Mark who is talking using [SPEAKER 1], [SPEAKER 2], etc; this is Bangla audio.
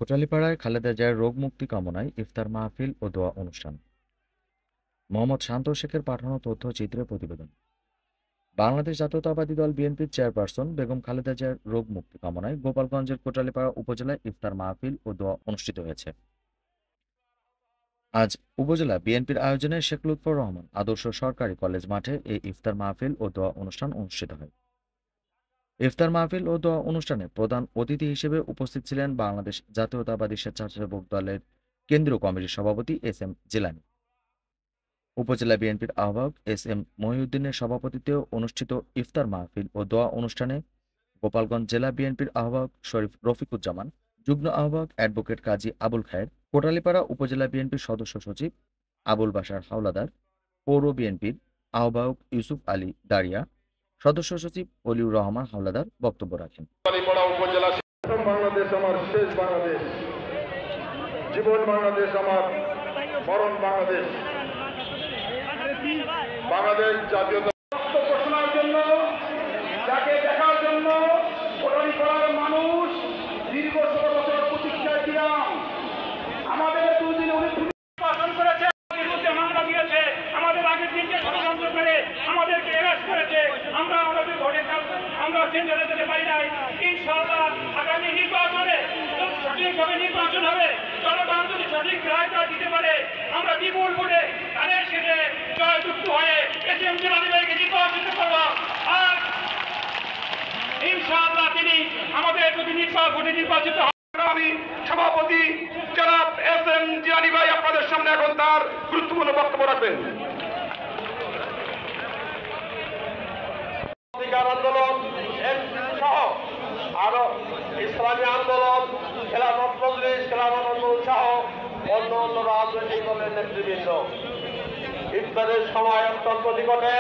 [SPEAKER 1] কোটালীপাড়ায় খালেদা জিয়ার রোগ মুক্তি কামনায় ইফতার মাহফিল ও দোয়া অনুষ্ঠান। মোহাম্মদ শান্ত শেখের পাঠানো তথ্যচিত্রের প্রতিবেদন। বাংলাদেশ জাতীয়তাবাদী দল বিএনপির চেয়ারপারসন বেগম খালেদা জিয়ার রোগ মুক্তি কামনায় গোপালগঞ্জের কোটালীপাড়া উপজেলায় ইফতার মাহফিল ও দোয়া অনুষ্ঠিত হয়েছে। আজ উপজেলা বিএনপির আয়োজনে শেখ লুৎফর রহমান আদর্শ সরকারি কলেজ মাঠে এই ইফতার মাহফিল ও দোয়া অনুষ্ঠান অনুষ্ঠিত হয়। ইফতার মাহফিল ও দোয়া অনুষ্ঠানে প্রধান অতিথি হিসেবে উপস্থিত ছিলেন বাংলাদেশ জাতীয়তাবাদী স্বেচ্ছাসেবক দলের কেন্দ্রীয় কমিটির সভাপতি এস এম জিলানী। উপজেলা বিএনপির আহ্বায়ক এস এম মহিউদ্দিনের সভাপতিত্বে অনুষ্ঠিত ইফতার মাহফিল ও দোয়া অনুষ্ঠানে গোপালগঞ্জ জেলা বিএনপির আহ্বায়ক শরীফ রফিকুজ্জামান, যুগ্ম আহ্বায়ক অ্যাডভোকেট কাজী আবুল খায়ের, কোটালীপাড়া উপজেলা বিএনপির সদস্য সচিব আবুল বাশার হাওলাদার, পৌর বিএনপির আহ্বায়ক ইউসুফ আলী দারিয়া, সদস্য সচিব অলিউর রহমান হাওলাদার বক্তব্য রাখেন।
[SPEAKER 2] বাংলাদেশ আমার শেষ বাংলাদেশ, জীবন বাংলাদেশ আমার মরণ বাংলাদেশ। বাংলাদেশ জাতীয় ঘোষণার জন্য, যাকে দেখার জন্য কোটালীপাড়ার মানুষ দীর্ঘ 16 বছর প্রতীক্ষায় ছিলাম। আমাদের দুদিন নির্বাচন করেছে, বিরুদ্ধে মামলা দিয়েছে, আমাদের আগের দিনকে ষড়যন্ত্র করে আমাদেরকে অ্যারেস্ট করেছে। আমরা আমাদের ভোটে আমরা চেঞ্জারে যেতে পারি নাই। ইনশাআল্লাহ আগামী নির্বাচনে সঠিকভাবে নির্বাচন হবে। জনগণ যদি সঠিক রায়টা দিতে পারে, আমরা বিপুল ভোটে তাদের সাথে জয়যুক্ত হয়ে এসএম জিলানী ভাইকে নির্বাচিত করব। আর ইনশাআল্লাহ তিনি আমাদের যদি ভোটে নির্বাচিত হন, আমি সভাপতি জনাব এস এম জিলানী ভাই আপনাদের সামনে এখন তার গুরুত্বপূর্ণ বক্তব্য রাখবেন। অধিকার আন্দোলন সহ আরো ইসলামী আন্দোলন, খেলাফত মজলিস, খেলাফত আন্দোলন সহ অন্য অন্য রাজনৈতিক দলের নেতৃবৃন্দ, ইফতারের সময় অত্যন্ত নিকটে।